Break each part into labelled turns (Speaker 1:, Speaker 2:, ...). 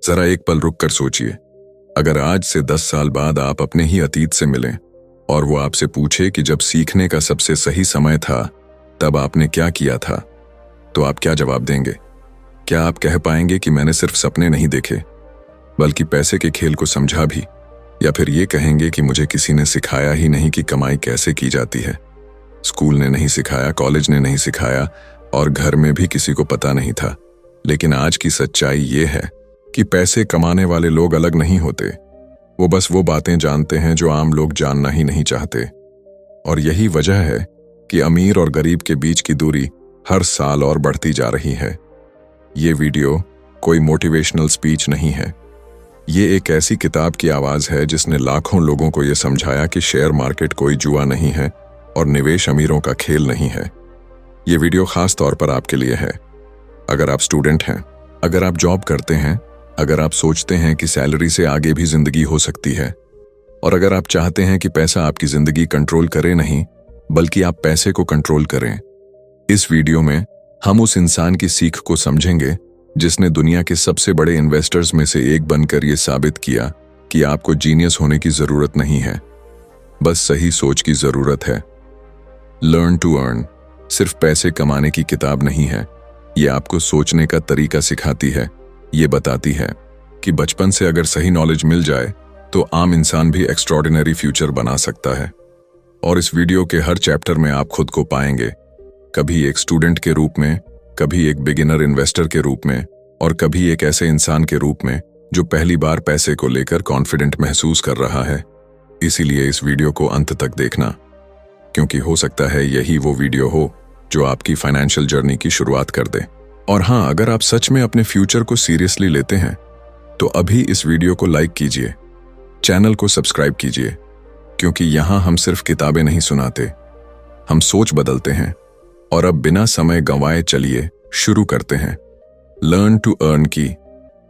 Speaker 1: जरा एक पल रुक कर सोचिए, अगर आज से 10 साल बाद आप अपने ही अतीत से मिलें और वो आपसे पूछे कि जब सीखने का सबसे सही समय था तब आपने क्या किया था, तो आप क्या जवाब देंगे? क्या आप कह पाएंगे कि मैंने सिर्फ सपने नहीं देखे बल्कि पैसे के खेल को समझा भी, या फिर ये कहेंगे कि मुझे किसी ने सिखाया ही नहीं कि कमाई कैसे की जाती है? स्कूल ने नहीं सिखाया, कॉलेज ने नहीं सिखाया और घर में भी किसी को पता नहीं था। लेकिन आज की सच्चाई ये है कि पैसे कमाने वाले लोग अलग नहीं होते, वो बस वो बातें जानते हैं जो आम लोग जानना ही नहीं चाहते। और यही वजह है कि अमीर और गरीब के बीच की दूरी हर साल और बढ़ती जा रही है। ये वीडियो कोई मोटिवेशनल स्पीच नहीं है, ये एक ऐसी किताब की आवाज है जिसने लाखों लोगों को यह समझाया कि शेयर मार्केट कोई जुआ नहीं है और निवेश अमीरों का खेल नहीं है। ये वीडियो खास तौर पर आपके लिए है। अगर आप स्टूडेंट हैं, अगर आप जॉब करते हैं, अगर आप सोचते हैं कि सैलरी से आगे भी जिंदगी हो सकती है, और अगर आप चाहते हैं कि पैसा आपकी जिंदगी कंट्रोल करे नहीं बल्कि आप पैसे को कंट्रोल करें। इस वीडियो में हम उस इंसान की सीख को समझेंगे जिसने दुनिया के सबसे बड़े इन्वेस्टर्स में से एक बनकर यह साबित किया कि आपको जीनियस होने की जरूरत नहीं है, बस सही सोच की जरूरत है। लर्न टू अर्न सिर्फ पैसे कमाने की किताब नहीं है, ये आपको सोचने का तरीका सिखाती है। ये बताती है कि बचपन से अगर सही नॉलेज मिल जाए तो आम इंसान भी एक्स्ट्रॉर्डिनरी फ्यूचर बना सकता है। और इस वीडियो के हर चैप्टर में आप खुद को पाएंगे, कभी एक स्टूडेंट के रूप में, कभी एक बिगिनर इन्वेस्टर के रूप में, और कभी एक ऐसे इंसान के रूप में जो पहली बार पैसे को लेकर कॉन्फिडेंट महसूस कर रहा है। इसीलिए इस वीडियो को अंत तक देखना, क्योंकि हो सकता है यही वो वीडियो हो जो आपकी फाइनेंशियल जर्नी की शुरुआत कर दे। और हाँ, अगर आप सच में अपने फ्यूचर को सीरियसली लेते हैं तो अभी इस वीडियो को लाइक कीजिए, चैनल को सब्सक्राइब कीजिए, क्योंकि यहां हम सिर्फ किताबें नहीं सुनाते, हम सोच बदलते हैं। और अब बिना समय गंवाए चलिए शुरू करते हैं। लर्न टू अर्न की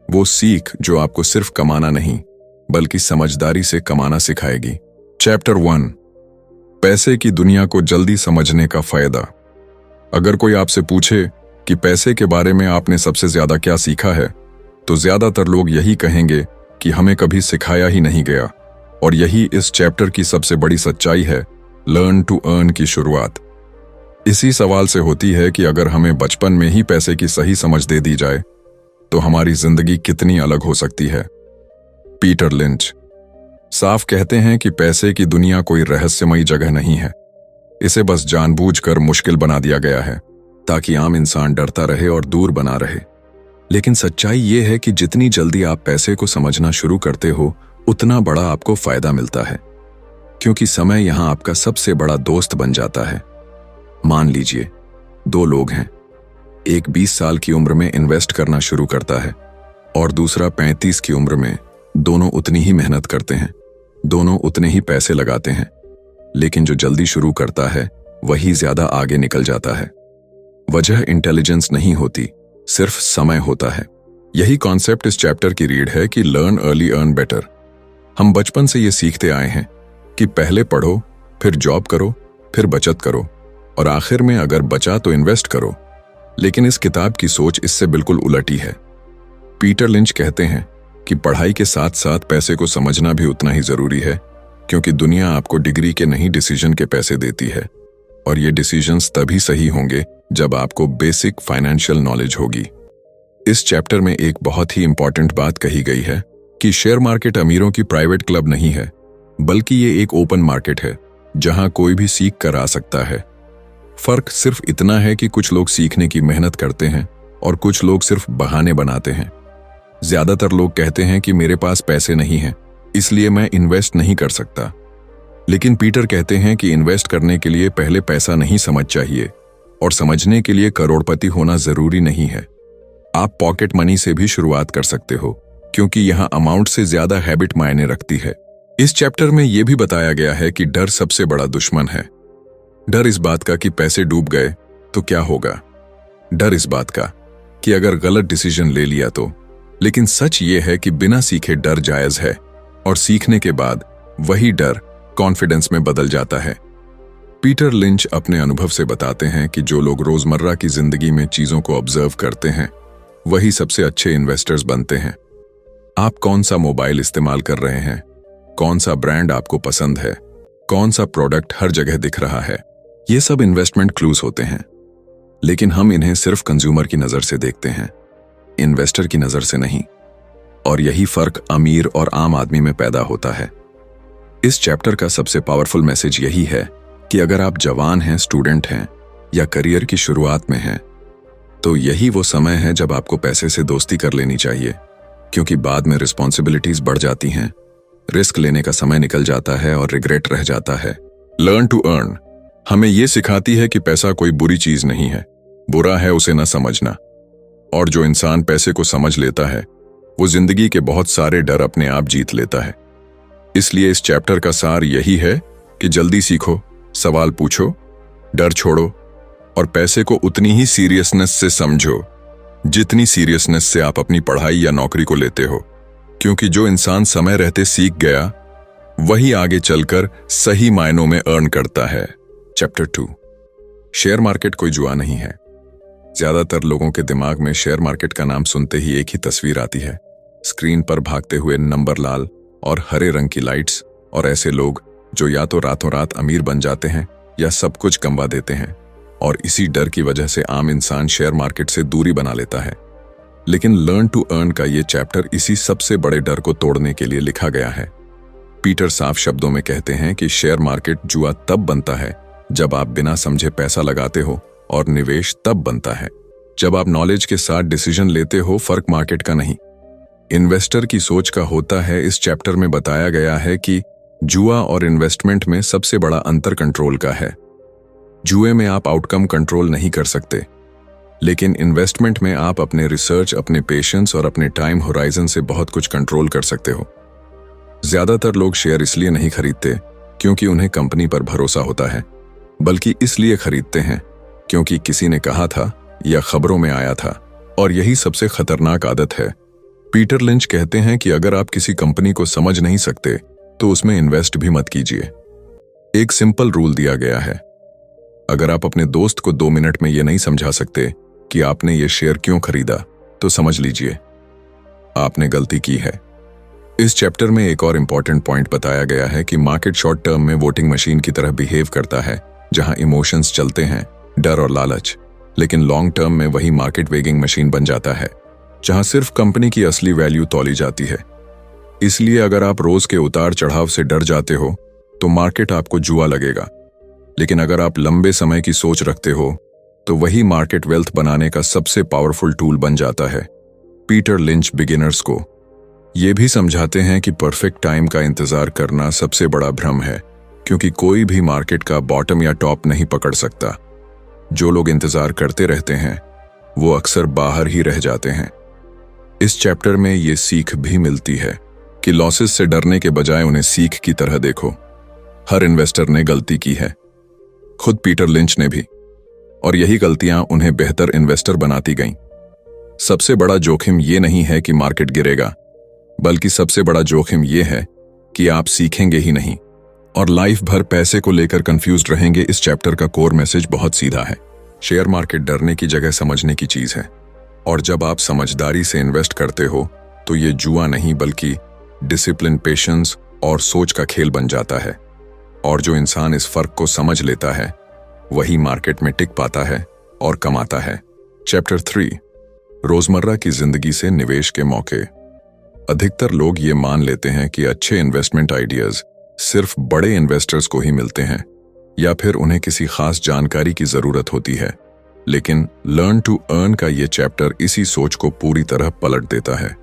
Speaker 1: वो सीख जो आपको सिर्फ कमाना नहीं बल्कि समझदारी से कमाना सिखाएगी। चैप्टर 1, पैसे की दुनिया को जल्दी समझने का फायदा। अगर कोई आपसे पूछे कि पैसे के बारे में आपने सबसे ज्यादा क्या सीखा है, तो ज्यादातर लोग यही कहेंगे कि हमें कभी सिखाया ही नहीं गया। और यही इस चैप्टर की सबसे बड़ी सच्चाई है। लर्न टू अर्न की शुरुआत इसी सवाल से होती है कि अगर हमें बचपन में ही पैसे की सही समझ दे दी जाए तो हमारी जिंदगी कितनी अलग हो सकती है। पीटर लिंच साफ कहते हैं कि पैसे की दुनिया कोई रहस्यमयी जगह नहीं है, इसे बस जानबूझकर मुश्किल बना दिया गया है ताकि आम इंसान डरता रहे और दूर बना रहे। लेकिन सच्चाई यह है कि जितनी जल्दी आप पैसे को समझना शुरू करते हो उतना बड़ा आपको फायदा मिलता है, क्योंकि समय यहां आपका सबसे बड़ा दोस्त बन जाता है। मान लीजिए 2 लोग हैं, एक 20 साल की उम्र में इन्वेस्ट करना शुरू करता है और दूसरा 35 की उम्र में। दोनों उतनी ही मेहनत करते हैं, दोनों उतने ही पैसे लगाते हैं, लेकिन जो जल्दी शुरू करता है वही ज्यादा आगे निकल जाता है। वजह इंटेलिजेंस नहीं होती, सिर्फ समय होता है। यही कॉन्सेप्ट इस चैप्टर की रीड है कि लर्न अर्ली अर्न बेटर। हम बचपन से ये सीखते आए हैं कि पहले पढ़ो, फिर जॉब करो, फिर बचत करो और आखिर में अगर बचा तो इन्वेस्ट करो। लेकिन इस किताब की सोच इससे बिल्कुल उलटी है। पीटर लिंच कहते हैं कि पढ़ाई के साथ साथ पैसे को समझना भी उतना ही जरूरी है, क्योंकि दुनिया आपको डिग्री के नहीं डिसीजन के पैसे देती है, और ये डिसीजंस तभी सही होंगे जब आपको बेसिक फाइनेंशियल नॉलेज होगी। इस चैप्टर में एक बहुत ही इंपॉर्टेंट बात कही गई है कि शेयर मार्केट अमीरों की प्राइवेट क्लब नहीं है, बल्कि ये एक ओपन मार्केट है जहां कोई भी सीख कर आ सकता है। फर्क सिर्फ इतना है कि कुछ लोग सीखने की मेहनत करते हैं और कुछ लोग सिर्फ बहाने बनाते हैं। ज्यादातर लोग कहते हैं कि मेरे पास पैसे नहीं हैं, इसलिए मैं इन्वेस्ट नहीं कर सकता। लेकिन पीटर कहते हैं कि इन्वेस्ट करने के लिए पहले पैसा नहीं समझ चाहिए, और समझने के लिए करोड़पति होना जरूरी नहीं है। आप पॉकेट मनी से भी शुरुआत कर सकते हो, क्योंकि यहां अमाउंट से ज्यादा हैबिट मायने रखती है। इस चैप्टर में यह भी बताया गया है कि डर सबसे बड़ा दुश्मन है। डर इस बात का कि पैसे डूब गए तो क्या होगा, डर इस बात का कि अगर गलत डिसीजन ले लिया तो। लेकिन सच ये है कि बिना सीखे डर जायज है, और सीखने के बाद वही डर कॉन्फिडेंस में बदल जाता है। पीटर लिंच अपने अनुभव से बताते हैं कि जो लोग रोजमर्रा की जिंदगी में चीजों को ऑब्जर्व करते हैं वही सबसे अच्छे इन्वेस्टर्स बनते हैं। आप कौन सा मोबाइल इस्तेमाल कर रहे हैं, कौन सा ब्रांड आपको पसंद है, कौन सा प्रोडक्ट हर जगह दिख रहा है, ये सब इन्वेस्टमेंट क्लूज होते हैं। लेकिन हम इन्हें सिर्फ कंज्यूमर की नजर से देखते हैं, इन्वेस्टर की नजर से नहीं। और यही फर्क अमीर और आम आदमी में पैदा होता है। इस चैप्टर का सबसे पावरफुल मैसेज यही है कि अगर आप जवान हैं, स्टूडेंट हैं या करियर की शुरुआत में हैं, तो यही वो समय है जब आपको पैसे से दोस्ती कर लेनी चाहिए, क्योंकि बाद में रिस्पॉन्सिबिलिटीज बढ़ जाती हैं, रिस्क लेने का समय निकल जाता है और रिग्रेट रह जाता है। लर्न टू अर्न हमें यह सिखाती है कि पैसा कोई बुरी चीज नहीं है, बुरा है उसे न समझना। और जो इंसान पैसे को समझ लेता है वो जिंदगी के बहुत सारे डर अपने आप जीत लेता है। इसलिए इस चैप्टर का सार यही है कि जल्दी सीखो, सवाल पूछो, डर छोड़ो और पैसे को उतनी ही सीरियसनेस से समझो जितनी सीरियसनेस से आप अपनी पढ़ाई या नौकरी को लेते हो। क्योंकि जो इंसान समय रहते सीख गया वही आगे चलकर सही मायनों में अर्न करता है। चैप्टर 2 शेयर मार्केट कोई जुआ नहीं है। ज्यादातर लोगों के दिमाग में शेयर मार्केट का नाम सुनते ही एक ही तस्वीर आती है, स्क्रीन पर भागते हुए नंबर लाल और हरे रंग की लाइट्स और ऐसे लोग जो या तो रातों रात अमीर बन जाते हैं या सब कुछ गंवा देते हैं। और इसी डर की वजह से आम इंसान शेयर मार्केट से दूरी बना लेता है। लेकिन लर्न टू अर्न का ये चैप्टर इसी सबसे बड़े डर को तोड़ने के लिए लिखा गया है। पीटर साफ शब्दों में कहते हैं कि शेयर मार्केट जुआ तब बनता है जब आप बिना समझे पैसा लगाते हो, और निवेश तब बनता है जब आप नॉलेज के साथ डिसीजन लेते हो, फर्क मार्केट का नहीं, इन्वेस्टर की सोच का होता है। इस चैप्टर में बताया गया है कि जुआ और इन्वेस्टमेंट में सबसे बड़ा अंतर कंट्रोल का है। जुए में आप आउटकम कंट्रोल नहीं कर सकते, लेकिन इन्वेस्टमेंट में आप अपने रिसर्च, अपने पेशेंस और अपने टाइम होराइजन से बहुत कुछ कंट्रोल कर सकते हो। ज्यादातर लोग शेयर इसलिए नहीं खरीदते क्योंकि उन्हें कंपनी पर भरोसा होता है, बल्कि इसलिए खरीदते हैं क्योंकि किसी ने कहा था या खबरों में आया था। और यही सबसे खतरनाक आदत है। पीटर लिंच कहते हैं कि अगर आप किसी कंपनी को समझ नहीं सकते तो उसमें इन्वेस्ट भी मत कीजिए। एक सिंपल रूल दिया गया है, अगर आप अपने दोस्त को 2 मिनट में यह नहीं समझा सकते कि आपने ये शेयर क्यों खरीदा, तो समझ लीजिए आपने गलती की है। इस चैप्टर में एक और इंपॉर्टेंट पॉइंट बताया गया है कि मार्केट शॉर्ट टर्म में वोटिंग मशीन की तरह बिहेव करता है, जहां इमोशंस चलते हैं, डर और लालच। लेकिन लॉन्ग टर्म में वही मार्केट वेगिंग मशीन बन जाता है, जहां सिर्फ कंपनी की असली वैल्यू तौली जाती है। इसलिए अगर आप रोज के उतार चढ़ाव से डर जाते हो तो मार्केट आपको जुआ लगेगा, लेकिन अगर आप लंबे समय की सोच रखते हो तो वही मार्केट वेल्थ बनाने का सबसे पावरफुल टूल बन जाता है। पीटर लिंच बिगिनर्स को यह भी समझाते हैं कि परफेक्ट टाइम का इंतजार करना सबसे बड़ा भ्रम है, क्योंकि कोई भी मार्केट का बॉटम या टॉप नहीं पकड़ सकता। जो लोग इंतजार करते रहते हैं वो अक्सर बाहर ही रह जाते हैं। इस चैप्टर में ये सीख भी मिलती है कि लॉसेस से डरने के बजाय उन्हें सीख की तरह देखो। हर इन्वेस्टर ने गलती की है, खुद पीटर लिंच ने भी, और यही गलतियां उन्हें बेहतर इन्वेस्टर बनाती गईं। सबसे बड़ा जोखिम ये नहीं है कि मार्केट गिरेगा, बल्कि सबसे बड़ा जोखिम ये है कि आप सीखेंगे ही नहीं और लाइफ भर पैसे को लेकर कंफ्यूज्ड रहेंगे। इस चैप्टर का कोर मैसेज बहुत सीधा है, शेयर मार्केट डरने की जगह समझने की चीज है। और जब आप समझदारी से इन्वेस्ट करते हो तो ये जुआ नहीं बल्कि डिसिप्लिन, पेशेंस और सोच का खेल बन जाता है। और जो इंसान इस फर्क को समझ लेता है वही मार्केट में टिक पाता है और कमाता है। चैप्टर 3 रोजमर्रा की जिंदगी से निवेश के मौके। अधिकतर लोग ये मान लेते हैं कि अच्छे इन्वेस्टमेंट आइडियाज सिर्फ बड़े इन्वेस्टर्स को ही मिलते हैं या फिर उन्हें किसी खास जानकारी की जरूरत होती है। लेकिन लर्न टू अर्न का ये चैप्टर इसी सोच को पूरी तरह पलट देता है।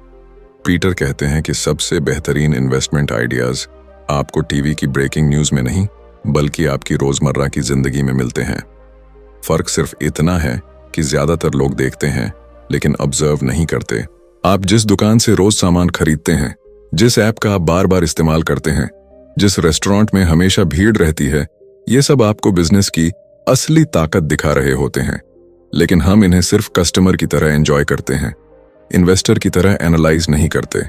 Speaker 1: पीटर कहते हैं कि सबसे बेहतरीन इन्वेस्टमेंट आइडियाज आपको टीवी की ब्रेकिंग न्यूज में नहीं बल्कि आपकी रोजमर्रा की जिंदगी में मिलते हैं। फर्क सिर्फ इतना है कि ज्यादातर लोग देखते हैं लेकिन ऑब्जर्व नहीं करते। आप जिस दुकान से रोज सामान खरीदते हैं, जिस ऐप का आप बार बार इस्तेमाल करते हैं, जिस रेस्टोरेंट में हमेशा भीड़ रहती है, ये सब आपको बिजनेस की असली ताकत दिखा रहे होते हैं। लेकिन हम इन्हें सिर्फ कस्टमर की तरह एंजॉय करते हैं, इन्वेस्टर की तरह एनालाइज नहीं करते।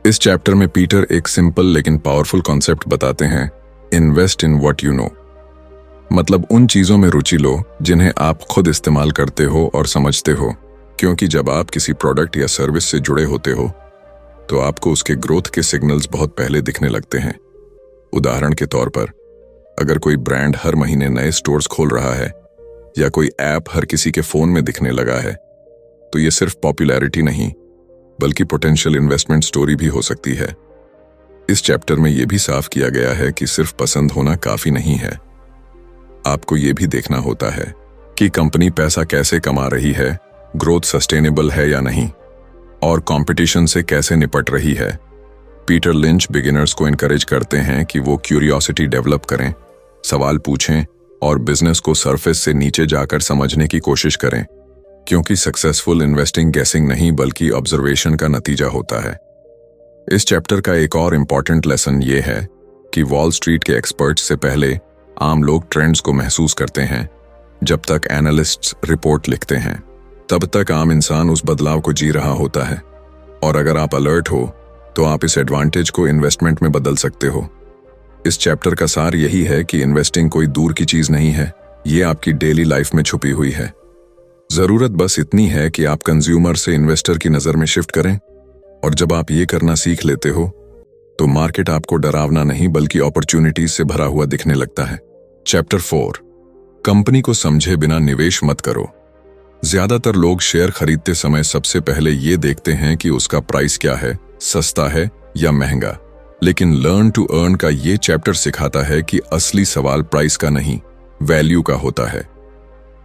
Speaker 1: इस चैप्टर में पीटर एक सिंपल लेकिन पावरफुल कॉन्सेप्ट बताते हैं, invest in what you know. मतलब उन चीजों में रुचि लो जिन्हें आप खुद इस्तेमाल करते हो और समझते हो, क्योंकि जब आप किसी प्रोडक्ट या सर्विस से जुड़े होते हो तो आपको उसके ग्रोथ के सिग्नल्स बहुत पहले दिखने लगते हैं। उदाहरण के तौर पर, अगर कोई ब्रांड हर महीने नए स्टोर्स खोल रहा है या कोई ऐप हर किसी के फोन में दिखने लगा है, तो ये सिर्फ पॉपुलैरिटी नहीं बल्कि पोटेंशियल इन्वेस्टमेंट स्टोरी भी हो सकती है। इस चैप्टर में यह भी साफ किया गया है कि सिर्फ पसंद होना काफी नहीं है। आपको ये भी देखना होता है कि कंपनी पैसा कैसे कमा रही है, ग्रोथ सस्टेनेबल है या नहीं, और कंपटीशन से कैसे निपट रही है। पीटर लिंच बिगिनर्स को इनकरेज करते हैं कि वो क्यूरियोसिटी डेवलप करें, सवाल पूछें और बिजनेस को सरफेस से नीचे जाकर समझने की कोशिश करें, क्योंकि सक्सेसफुल इन्वेस्टिंग गेसिंग नहीं बल्कि ऑब्जर्वेशन का नतीजा होता है। इस चैप्टर का एक और इम्पॉर्टेंट लेसन ये है कि वॉल स्ट्रीट के एक्सपर्ट्स से पहले आम लोग ट्रेंड्स को महसूस करते हैं। जब तक एनालिस्ट्स रिपोर्ट लिखते हैं, तब तक आम इंसान उस बदलाव को जी रहा होता है, और अगर आप अलर्ट हो तो आप इस एडवांटेज को इन्वेस्टमेंट में बदल सकते हो। इस चैप्टर का सार यही है कि इन्वेस्टिंग कोई दूर की चीज नहीं है, ये आपकी डेली लाइफ में छुपी हुई है। जरूरत बस इतनी है कि आप कंज्यूमर से इन्वेस्टर की नजर में शिफ्ट करें, और जब आप ये करना सीख लेते हो तो मार्केट आपको डरावना नहीं बल्कि अपॉर्चुनिटीज से भरा हुआ दिखने लगता है। चैप्टर 4, कंपनी को समझे बिना निवेश मत करो। ज्यादातर लोग शेयर खरीदते समय सबसे पहले ये देखते हैं कि उसका प्राइस क्या है, सस्ता है या महंगा। लेकिन लर्न टू अर्न का ये चैप्टर सिखाता है कि असली सवाल प्राइस का नहीं, वैल्यू का होता है।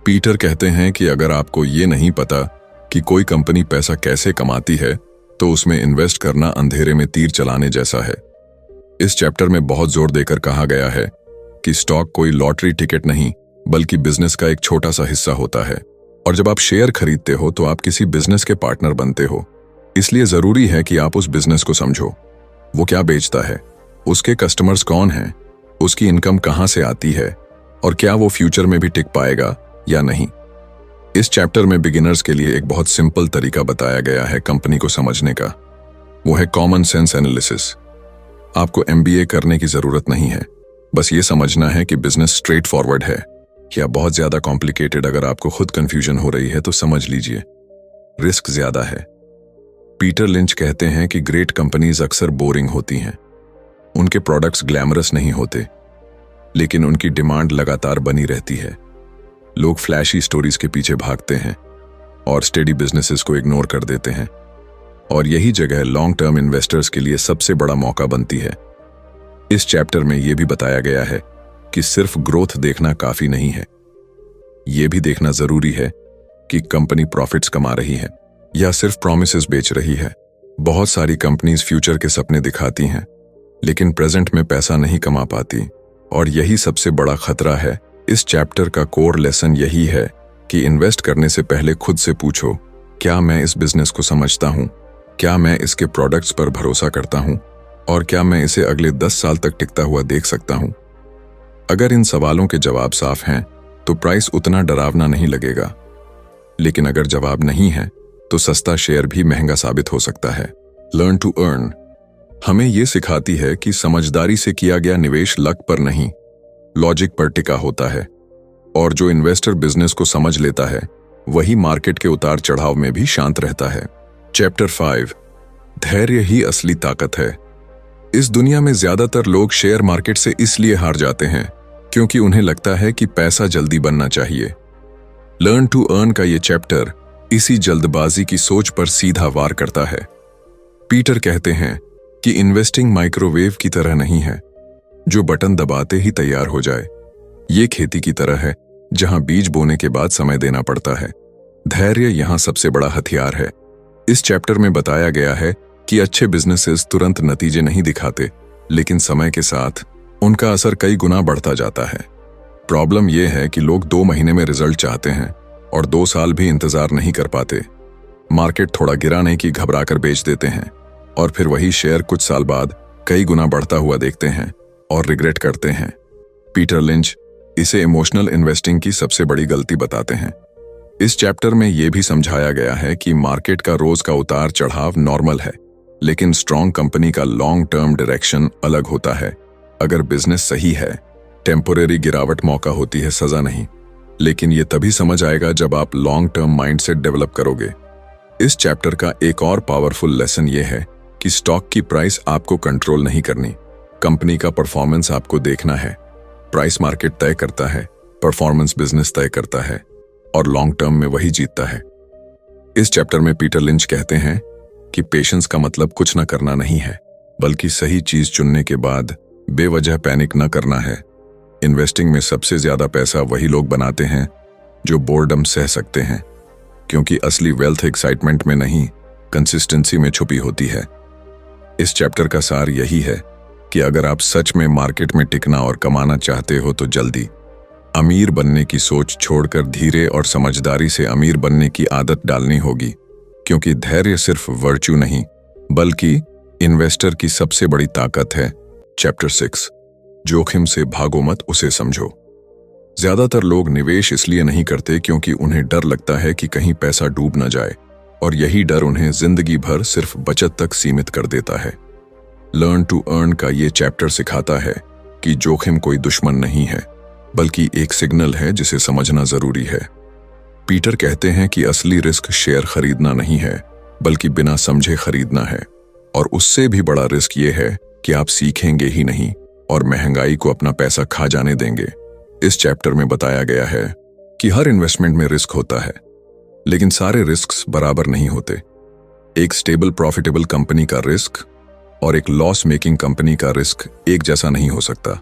Speaker 1: पीटर कहते हैं कि अगर आपको ये नहीं पता कि कोई कंपनी पैसा कैसे कमाती है, तो उसमें इन्वेस्ट करना अंधेरे में तीर चलाने जैसा है। इस चैप्टर में बहुत जोर देकर कहा गया है कि स्टॉक कोई लॉटरी टिकट नहीं बल्कि बिजनेस का एक छोटा सा हिस्सा होता है, और जब आप शेयर खरीदते हो तो आप किसी बिजनेस के पार्टनर बनते हो। इसलिए जरूरी है कि आप उस बिजनेस को समझो। वो क्या बेचता है, उसके कस्टमर्स कौन हैं, उसकी इनकम कहां से आती है, और क्या वो फ्यूचर में भी टिक पाएगा या नहीं। इस चैप्टर में बिगिनर्स के लिए एक बहुत सिंपल तरीका बताया गया है कंपनी को समझने का। वो है कॉमन सेंस एनालिसिस। आपको MBA करने की जरूरत नहीं है, बस ये समझना है कि बिजनेस स्ट्रेट फॉरवर्ड है या बहुत ज्यादा कॉम्प्लिकेटेड। अगर आपको खुद कंफ्यूजन हो रही है तो समझ लीजिए, रिस्क ज्यादा है। पीटर लिंच कहते हैं कि ग्रेट कंपनीज अक्सर बोरिंग होती हैं। उनके प्रोडक्ट्स ग्लैमरस नहीं होते, लेकिन उनकी डिमांड लगातार बनी रहती है। लोग फ्लैशी स्टोरीज के पीछे भागते हैं और स्टेडी बिजनेसेस को इग्नोर कर देते हैं, और यही जगह लॉन्ग टर्म इन्वेस्टर्स के लिए सबसे बड़ा मौका बनती है। इस चैप्टर में यह भी बताया गया है कि सिर्फ ग्रोथ देखना काफी नहीं है, यह भी देखना जरूरी है कि कंपनी प्रॉफिट्स कमा रही है या सिर्फ प्रॉमिसेस बेच रही है। बहुत सारी कंपनीज फ्यूचर के सपने दिखाती हैं, लेकिन प्रेजेंट में पैसा नहीं कमा पाती, और यही सबसे बड़ा खतरा है। इस चैप्टर का कोर लेसन यही है कि इन्वेस्ट करने से पहले खुद से पूछो, क्या मैं इस बिजनेस को समझता हूं, क्या मैं इसके प्रोडक्ट्स पर भरोसा करता हूं, और क्या मैं इसे अगले 10 साल तक टिकता हुआ देख सकता हूं। अगर इन सवालों के जवाब साफ हैं तो प्राइस उतना डरावना नहीं लगेगा, लेकिन अगर जवाब नहीं है तो सस्ता शेयर भी महंगा साबित हो सकता है। लर्न टू अर्न हमें यह सिखाती है कि समझदारी से किया गया निवेश लक पर नहीं, लॉजिक पर टिका होता है, और जो इन्वेस्टर बिजनेस को समझ लेता है वही मार्केट के उतार चढ़ाव में भी शांत रहता है। चैप्टर 5, धैर्य ही असली ताकत है। इस दुनिया में ज्यादातर लोग शेयर मार्केट से इसलिए हार जाते हैं क्योंकि उन्हें लगता है कि पैसा जल्दी बनना चाहिए। लर्न टू अर्न का ये चैप्टर इसी जल्दबाजी की सोच पर सीधा वार करता है। पीटर कहते हैं कि इन्वेस्टिंग माइक्रोवेव की तरह नहीं है जो बटन दबाते ही तैयार हो जाए। ये खेती की तरह है जहां बीज बोने के बाद समय देना पड़ता है। धैर्य यहां सबसे बड़ा हथियार है। इस चैप्टर में बताया गया है कि अच्छे बिजनेसेस तुरंत नतीजे नहीं दिखाते, लेकिन समय के साथ उनका असर कई गुना बढ़ता जाता है। प्रॉब्लम यह है कि लोग 2 महीने में रिजल्ट चाहते हैं और 2 साल भी इंतजार नहीं कर पाते। मार्केट थोड़ा गिराने की घबराकर बेच देते हैं, और फिर वही शेयर कुछ साल बाद कई गुना बढ़ता हुआ देखते हैं और रिग्रेट करते हैं। पीटर लिंच इसे इमोशनल इन्वेस्टिंग की सबसे बड़ी गलती बताते हैं। इस चैप्टर में यह भी समझाया गया है कि मार्केट का रोज का उतार चढ़ाव नॉर्मल है, लेकिन स्ट्रॉन्ग कंपनी का लॉन्ग टर्म डायरेक्शन अलग होता है। अगर बिजनेस सही है, टेम्पोरेरी गिरावट मौका होती है, सजा नहीं। लेकिन यह तभी समझ आएगा जब आप लॉन्ग टर्म माइंडसेट डेवलप करोगे। इस चैप्टर का एक और पावरफुल लेसन यह है कि स्टॉक की प्राइस आपको कंट्रोल नहीं करनी, कंपनी का परफॉर्मेंस आपको देखना है। प्राइस मार्केट तय करता है, परफॉर्मेंस बिजनेस तय करता है, और लॉन्ग टर्म में वही जीतता है। इस चैप्टर में पीटर लिंच कहते हैं कि पेशेंस का मतलब कुछ न करना नहीं है, बल्कि सही चीज चुनने के बाद बेवजह पैनिक न करना है। इन्वेस्टिंग में सबसे ज्यादा पैसा वही लोग बनाते हैं जो बोर्डम सह सकते हैं, क्योंकि असली वेल्थ एक्साइटमेंट में नहीं, कंसिस्टेंसी में छुपी होती है। इस चैप्टर का सार यही है कि अगर आप सच में मार्केट में टिकना और कमाना चाहते हो तो जल्दी अमीर बनने की सोच छोड़कर धीरे और समझदारी से अमीर बनने की आदत डालनी होगी, क्योंकि धैर्य सिर्फ वर्च्यू नहीं बल्कि इन्वेस्टर की सबसे बड़ी ताकत है। चैप्टर 6, जोखिम से भागो मत, उसे समझो। ज्यादातर लोग निवेश इसलिए नहीं करते क्योंकि उन्हें डर लगता है कि कहीं पैसा डूब न जाए, और यही डर उन्हें जिंदगी भर सिर्फ बचत तक सीमित कर देता है। लर्न टू अर्न का ये चैप्टर सिखाता है कि जोखिम कोई दुश्मन नहीं है, बल्कि एक सिग्नल है जिसे समझना जरूरी है। पीटर कहते हैं कि असली रिस्क शेयर खरीदना नहीं है, बल्कि बिना समझे खरीदना है, और उससे भी बड़ा रिस्क ये है कि आप सीखेंगे ही नहीं और महंगाई को अपना पैसा खा जाने देंगे। इस चैप्टर में बताया गया है कि हर इन्वेस्टमेंट में रिस्क होता है, लेकिन सारे रिस्क्स बराबर नहीं होते। एक स्टेबल प्रॉफिटेबल कंपनी का रिस्क और एक लॉस मेकिंग कंपनी का रिस्क एक जैसा नहीं हो सकता।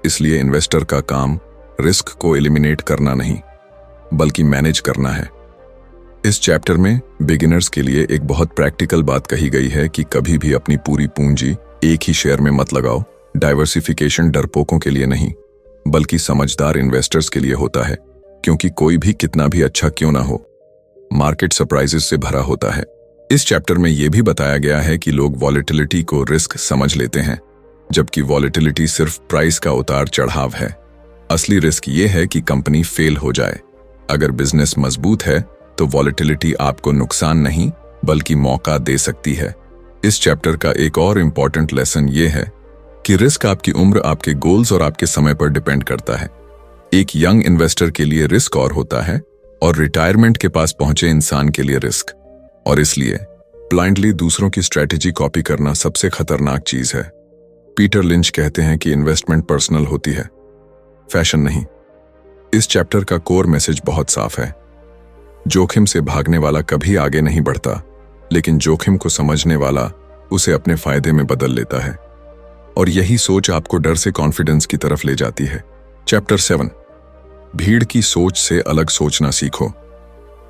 Speaker 1: इसलिए इन्वेस्टर का काम रिस्क को एलिमिनेट करना नहीं, बल्कि मैनेज करना है। इस चैप्टर में बिगिनर्स के लिए एक बहुत प्रैक्टिकल बात कही गई है कि कभी भी अपनी पूरी पूंजी एक ही शेयर में मत लगाओ। डाइवर्सिफिकेशन डरपोकों के लिए नहीं, बल्कि समझदार इन्वेस्टर्स के लिए होता है, क्योंकि कोई भी कितना भी अच्छा क्यों ना हो, मार्केट सरप्राइजेस से भरा होता है। इस चैप्टर में यह भी बताया गया है कि लोग वॉलेटिलिटी को रिस्क समझ लेते हैं, जबकि वॉलेटिलिटी सिर्फ प्राइस का उतार चढ़ाव है। असली रिस्क ये है कि कंपनी फेल हो जाए। अगर बिजनेस मजबूत है तो वॉलेटिलिटी आपको नुकसान नहीं बल्कि मौका दे सकती है। इस चैप्टर का एक और इम्पॉर्टेंट लेसन ये है कि रिस्क आपकी उम्र, आपके गोल्स और आपके समय पर डिपेंड करता है। एक यंग इन्वेस्टर के लिए रिस्क और होता है, और रिटायरमेंट के पास पहुंचे इंसान के लिए रिस्क। और इसलिए ब्लाइंडली दूसरों की स्ट्रैटेजी कॉपी करना सबसे खतरनाक चीज है। पीटर लिंच कहते हैं कि इन्वेस्टमेंट पर्सनल होती है, फैशन नहीं। इस चैप्टर का कोर मैसेज बहुत साफ है। जोखिम से भागने वाला कभी आगे नहीं बढ़ता, लेकिन जोखिम को समझने वाला उसे अपने फायदे में बदल लेता है, और यही सोच आपको डर से कॉन्फिडेंस की तरफ ले जाती है। चैप्टर 7, भीड़ की सोच से अलग सोचना सीखो।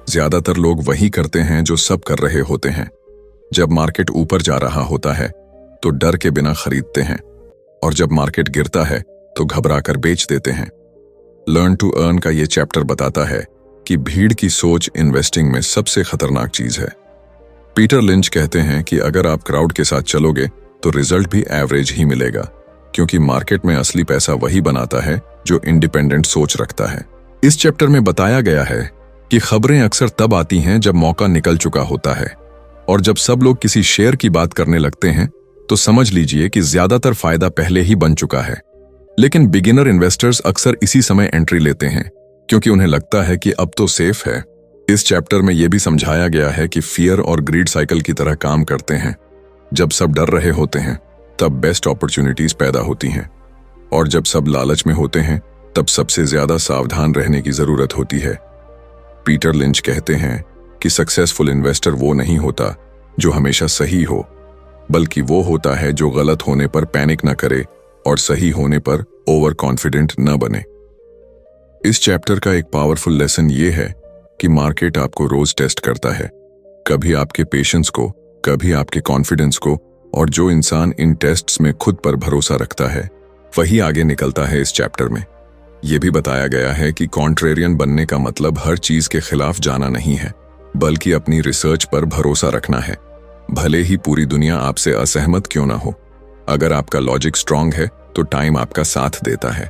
Speaker 1: ज्यादातर लोग वही करते हैं जो सब कर रहे होते हैं। जब मार्केट ऊपर जा रहा होता है तो डर के बिना खरीदते हैं, और जब मार्केट गिरता है तो घबराकर बेच देते हैं। लर्न टू अर्न का ये चैप्टर बताता है कि भीड़ की सोच इन्वेस्टिंग में सबसे खतरनाक चीज है। पीटर लिंच कहते हैं कि अगर आप क्राउड के साथ चलोगे तो रिजल्ट भी एवरेज ही मिलेगा, क्योंकि मार्केट में असली पैसा वही बनाता है जो इंडिपेंडेंट सोच रखता है। इस चैप्टर में बताया गया है कि खबरें अक्सर तब आती हैं जब मौका निकल चुका होता है, और जब सब लोग किसी शेयर की बात करने लगते हैं तो समझ लीजिए कि ज्यादातर फायदा पहले ही बन चुका है। लेकिन बिगिनर इन्वेस्टर्स अक्सर इसी समय एंट्री लेते हैं, क्योंकि उन्हें लगता है कि अब तो सेफ है। इस चैप्टर में यह भी समझाया गया है कि फियर और ग्रीड साइकिल की तरह काम करते हैं। जब सब डर रहे होते हैं तब बेस्ट अपॉर्चुनिटीज पैदा होती हैं, और जब सब लालच में होते हैं तब सबसे ज्यादा सावधान रहने की जरूरत होती है। पीटर लिंच कहते हैं कि सक्सेसफुल इन्वेस्टर वो नहीं होता जो हमेशा सही हो, बल्कि वो होता है जो गलत होने पर पैनिक न करे और सही होने पर ओवर कॉन्फिडेंट न बने। इस चैप्टर का एक पावरफुल लेसन ये है कि मार्केट आपको रोज टेस्ट करता है, कभी आपके पेशेंस को, कभी आपके कॉन्फिडेंस को, और जो इंसान इन टेस्ट्स में खुद पर भरोसा रखता है वही आगे निकलता है। इस चैप्टर में यह भी बताया गया है कि कॉन्ट्रेरियन बनने का मतलब हर चीज के खिलाफ जाना नहीं है, बल्कि अपनी रिसर्च पर भरोसा रखना है, भले ही पूरी दुनिया आपसे असहमत क्यों ना हो। अगर आपका लॉजिक स्ट्रांग है तो टाइम आपका साथ देता है।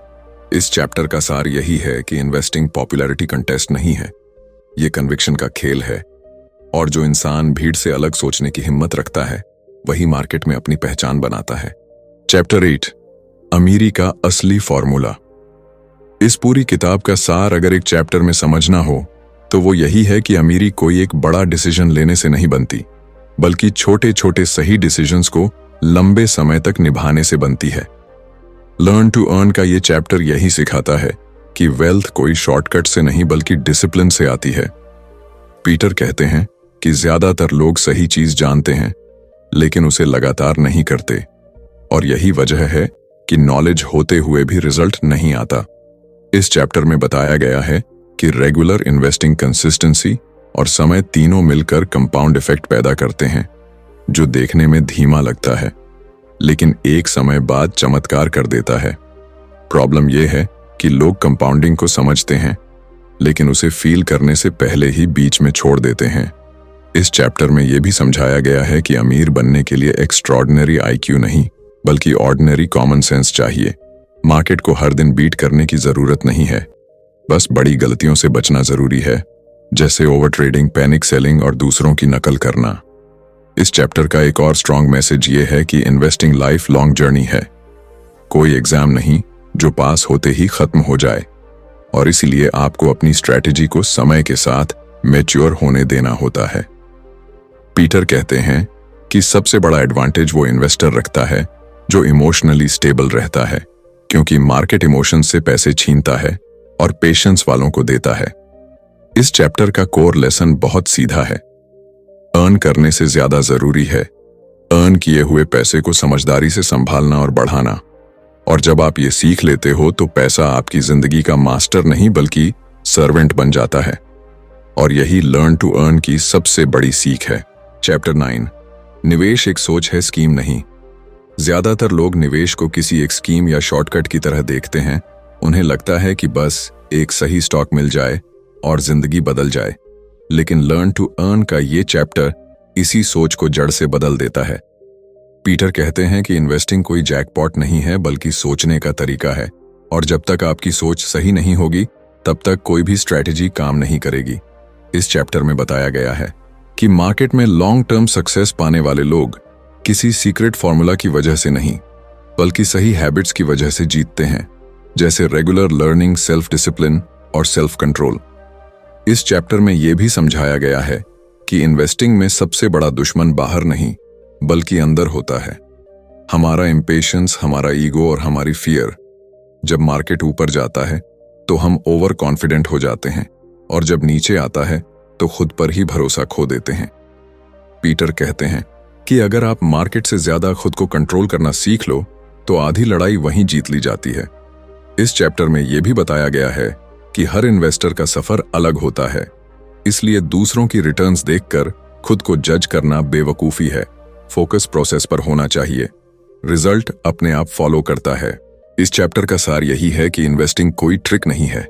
Speaker 1: इस चैप्टर का सार यही है कि इन्वेस्टिंग पॉपुलैरिटी कंटेस्ट नहीं है, ये कन्विक्शन का खेल है, और जो इंसान भीड़ से अलग सोचने की हिम्मत रखता है वही मार्केट में अपनी पहचान बनाता है। चैप्टर 8, अमीरी का असली फॉर्मूला। इस पूरी किताब का सार अगर एक चैप्टर में समझना हो तो वो यही है कि अमीरी कोई एक बड़ा डिसीजन लेने से नहीं बनती, बल्कि छोटे छोटे सही डिसीजंस को लंबे समय तक निभाने से बनती है। लर्न टू अर्न का ये चैप्टर यही सिखाता है कि वेल्थ कोई शॉर्टकट से नहीं बल्कि डिसिप्लिन से आती है। पीटर कहते हैं कि ज्यादातर लोग सही चीज जानते हैं लेकिन उसे लगातार नहीं करते, और यही वजह है कि नॉलेज होते हुए भी रिजल्ट नहीं आता। इस चैप्टर में बताया गया है कि रेगुलर इन्वेस्टिंग, कंसिस्टेंसी और समय तीनों मिलकर कंपाउंड इफेक्ट पैदा करते हैं, जो देखने में धीमा लगता है लेकिन एक समय बाद चमत्कार कर देता है। प्रॉब्लम यह है कि लोग कंपाउंडिंग को समझते हैं लेकिन उसे फील करने से पहले ही बीच में छोड़ देते हैं। इस चैप्टर में यह भी समझाया गया है कि अमीर बनने के लिए एक्स्ट्रॉर्डिनरी आईक्यू नहीं बल्कि ऑर्डिनरी कॉमन सेंस चाहिए। मार्केट को हर दिन बीट करने की जरूरत नहीं है, बस बड़ी गलतियों से बचना जरूरी है, जैसे ओवर ट्रेडिंग, पैनिक सेलिंग और दूसरों की नकल करना। इस चैप्टर का एक और स्ट्रॉन्ग मैसेज ये है कि इन्वेस्टिंग लाइफ लॉन्ग जर्नी है, कोई एग्जाम नहीं जो पास होते ही खत्म हो जाए, और इसीलिए आपको अपनी स्ट्रैटेजी को समय के साथ मैच्योर होने देना होता है। पीटर कहते हैं कि सबसे बड़ा एडवांटेज वो इन्वेस्टर रखता है जो इमोशनली स्टेबल रहता है, क्योंकि मार्केट इमोशन से पैसे छीनता है और पेशेंस वालों को देता है। इस चैप्टर का कोर लेसन बहुत सीधा है, अर्न करने से ज्यादा जरूरी है अर्न किए हुए पैसे को समझदारी से संभालना और बढ़ाना। और जब आप ये सीख लेते हो तो पैसा आपकी जिंदगी का मास्टर नहीं बल्कि सर्वेंट बन जाता है, और यही लर्न टू अर्न की सबसे बड़ी सीख है। चैप्टर 9, निवेश एक सोच है, स्कीम नहीं। ज्यादातर लोग निवेश को किसी एक स्कीम या शॉर्टकट की तरह देखते हैं। उन्हें लगता है कि बस एक सही स्टॉक मिल जाए और जिंदगी बदल जाए, लेकिन लर्न टू अर्न का ये चैप्टर इसी सोच को जड़ से बदल देता है। पीटर कहते हैं कि इन्वेस्टिंग कोई जैकपॉट नहीं है बल्कि सोचने का तरीका है, और जब तक आपकी सोच सही नहीं होगी तब तक कोई भी स्ट्रैटेजी काम नहीं करेगी। इस चैप्टर में बताया गया है कि मार्केट में लॉन्ग टर्म सक्सेस पाने वाले लोग किसी सीक्रेट फॉर्मूला की वजह से नहीं बल्कि सही हैबिट्स की वजह से जीतते हैं, जैसे रेगुलर लर्निंग, सेल्फ डिसिप्लिन और सेल्फ कंट्रोल। इस चैप्टर में यह भी समझाया गया है कि इन्वेस्टिंग में सबसे बड़ा दुश्मन बाहर नहीं बल्कि अंदर होता है, हमारा इम्पेशंस, हमारा ईगो और हमारी फियर। जब मार्केट ऊपर जाता है तो हम ओवर कॉन्फिडेंट हो जाते हैं, और जब नीचे आता है तो खुद पर ही भरोसा खो देते हैं। पीटर कहते हैं कि अगर आप मार्केट से ज्यादा खुद को कंट्रोल करना सीख लो तो आधी लड़ाई वहीं जीत ली जाती है। इस चैप्टर में यह भी बताया गया है कि हर इन्वेस्टर का सफर अलग होता है, इसलिए दूसरों की रिटर्न्स देखकर खुद को जज करना बेवकूफी है। फोकस प्रोसेस पर होना चाहिए, रिजल्ट अपने आप फॉलो करता है। इस चैप्टर का सार यही है कि इन्वेस्टिंग कोई ट्रिक नहीं है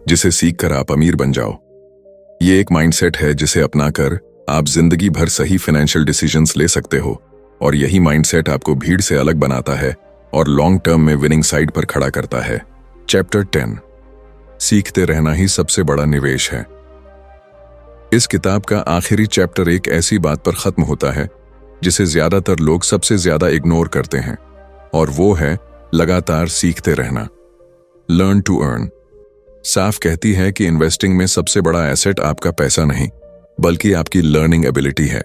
Speaker 1: जिसे सीखकर आप अमीर बन जाओ। ये एक माइंडसेट है जिसे अपनाकर आप जिंदगी भर सही फाइनेंशियल डिसीजंस ले सकते हो, और यही माइंडसेट आपको भीड़ से अलग बनाता है और लॉन्ग टर्म में विनिंग साइड पर खड़ा करता है। चैप्टर 10, सीखते रहना ही सबसे बड़ा निवेश है। इस किताब का आखिरी चैप्टर एक ऐसी बात पर खत्म होता है जिसे ज्यादातर लोग सबसे ज्यादा इग्नोर करते हैं, और वो है लगातार सीखते रहना। लर्न टू अर्न साफ कहती है कि इन्वेस्टिंग में सबसे बड़ा एसेट आपका पैसा नहीं बल्कि आपकी लर्निंग एबिलिटी है।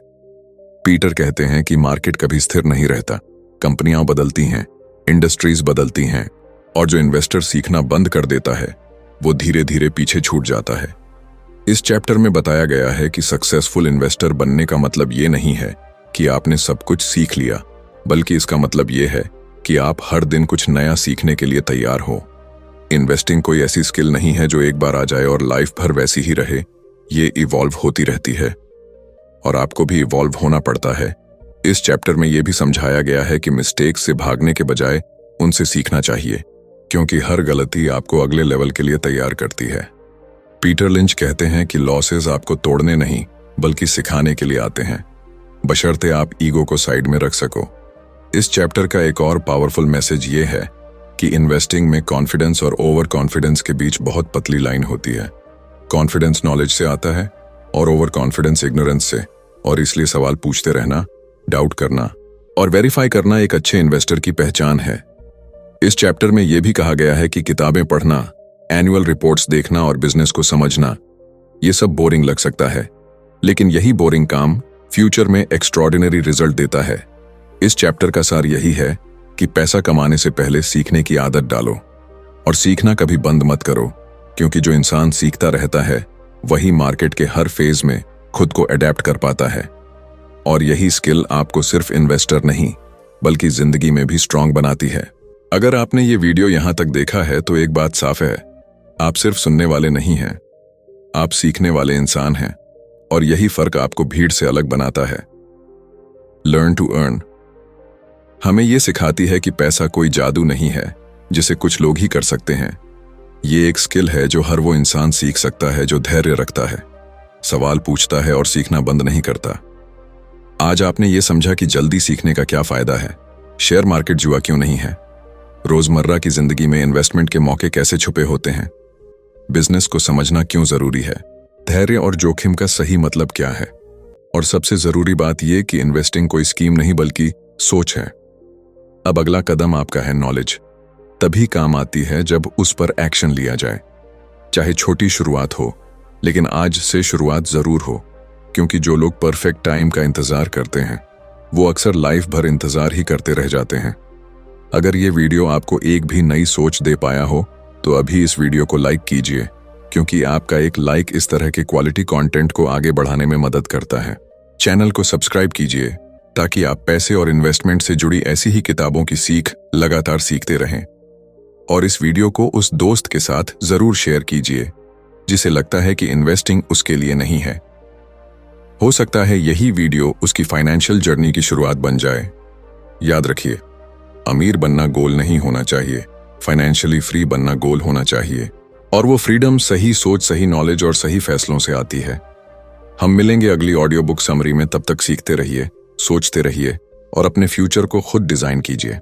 Speaker 1: पीटर कहते हैं कि मार्केट कभी स्थिर नहीं रहता, कंपनियां बदलती हैं, इंडस्ट्रीज बदलती हैं, और जो इन्वेस्टर सीखना बंद कर देता है वो धीरे धीरे पीछे छूट जाता है। इस चैप्टर में बताया गया है कि सक्सेसफुल इन्वेस्टर बनने का मतलब ये नहीं है कि आपने सब कुछ सीख लिया, बल्कि इसका मतलब ये है कि आप हर दिन कुछ नया सीखने के लिए तैयार हो। इन्वेस्टिंग कोई ऐसी स्किल नहीं है जो एक बार आ जाए और लाइफ भर वैसी ही रहे। ये इवॉल्व होती रहती है और आपको भी इवॉल्व होना पड़ता है। इस चैप्टर में यह भी समझाया गया है कि मिस्टेक्स से भागने के बजाय उनसे सीखना चाहिए, क्योंकि हर गलती आपको अगले लेवल के लिए तैयार करती है। पीटर लिंच कहते हैं कि लॉसेस आपको तोड़ने नहीं बल्कि सिखाने के लिए आते हैं, बशर्ते आप ईगो को साइड में रख सको। इस चैप्टर का एक और पावरफुल मैसेज ये है कि इन्वेस्टिंग में कॉन्फिडेंस और ओवर कॉन्फिडेंस के बीच बहुत पतली लाइन होती है। कॉन्फिडेंस नॉलेज से आता है और ओवर कॉन्फिडेंस इग्नोरेंस से, और इसलिए सवाल पूछते रहना, डाउट करना और वेरीफाई करना एक अच्छे इन्वेस्टर की पहचान है। इस चैप्टर में यह भी कहा गया है कि किताबें पढ़ना, एनुअल रिपोर्ट्स देखना और बिजनेस को समझना, ये सब बोरिंग लग सकता है, लेकिन यही बोरिंग काम फ्यूचर में एक्स्ट्रॉर्डिनरी रिजल्ट देता है। इस चैप्टर का सार यही है कि पैसा कमाने से पहले सीखने की आदत डालो और सीखना कभी बंद मत करो, क्योंकि जो इंसान सीखता रहता है वही मार्केट के हर फेज में खुद को अडेप्ट कर पाता है। और यही स्किल आपको सिर्फ इन्वेस्टर नहीं बल्कि जिंदगी में भी स्ट्रांग बनाती है। अगर आपने ये वीडियो यहां तक देखा है तो एक बात साफ है, आप सिर्फ सुनने वाले नहीं हैं, आप सीखने वाले इंसान हैं। और यही फर्क आपको भीड़ से अलग बनाता है। लर्न टू अर्न हमें यह सिखाती है कि पैसा कोई जादू नहीं है जिसे कुछ लोग ही कर सकते हैं। ये एक स्किल है जो हर वो इंसान सीख सकता है जो धैर्य रखता है, सवाल पूछता है और सीखना बंद नहीं करता। आज आपने ये समझा कि जल्दी सीखने का क्या फायदा है, शेयर मार्केट जुआ क्यों नहीं है, रोजमर्रा की जिंदगी में इन्वेस्टमेंट के मौके कैसे छुपे होते हैं, बिजनेस को समझना क्यों जरूरी है, धैर्य और जोखिम का सही मतलब क्या है, और सबसे जरूरी बात यह कि इन्वेस्टिंग कोई स्कीम नहीं बल्कि सोच है। अब अगला कदम आपका है नॉलेज। तभी काम आती है जब उस पर एक्शन लिया जाए। चाहे छोटी शुरुआत हो, लेकिन आज से शुरुआत जरूर हो, क्योंकि जो लोग परफेक्ट टाइम का इंतजार करते हैं वो अक्सर लाइफ भर इंतजार ही करते रह जाते हैं। अगर ये वीडियो आपको एक भी नई सोच दे पाया हो तो अभी इस वीडियो को लाइक कीजिए, क्योंकि आपका एक लाइक इस तरह के क्वालिटी कंटेंट को आगे बढ़ाने में मदद करता है। चैनल को सब्सक्राइब कीजिए ताकि आप पैसे और इन्वेस्टमेंट से जुड़ी ऐसी ही किताबों की सीख लगातार सीखते रहें। और इस वीडियो को उस दोस्त के साथ जरूर शेयर कीजिए जिसे लगता है कि इन्वेस्टिंग उसके लिए नहीं है। हो सकता है यही वीडियो उसकी फाइनेंशियल जर्नी की शुरुआत बन जाए। याद रखिए, अमीर बनना गोल नहीं होना चाहिए, फाइनेंशियली फ्री बनना गोल होना चाहिए। और वो फ्रीडम सही सोच, सही नॉलेज और सही फैसलों से आती है। हम मिलेंगे अगली ऑडियो बुक समरी में। तब तक सीखते रहिए, सोचते रहिए और अपने फ्यूचर को खुद डिजाइन कीजिए।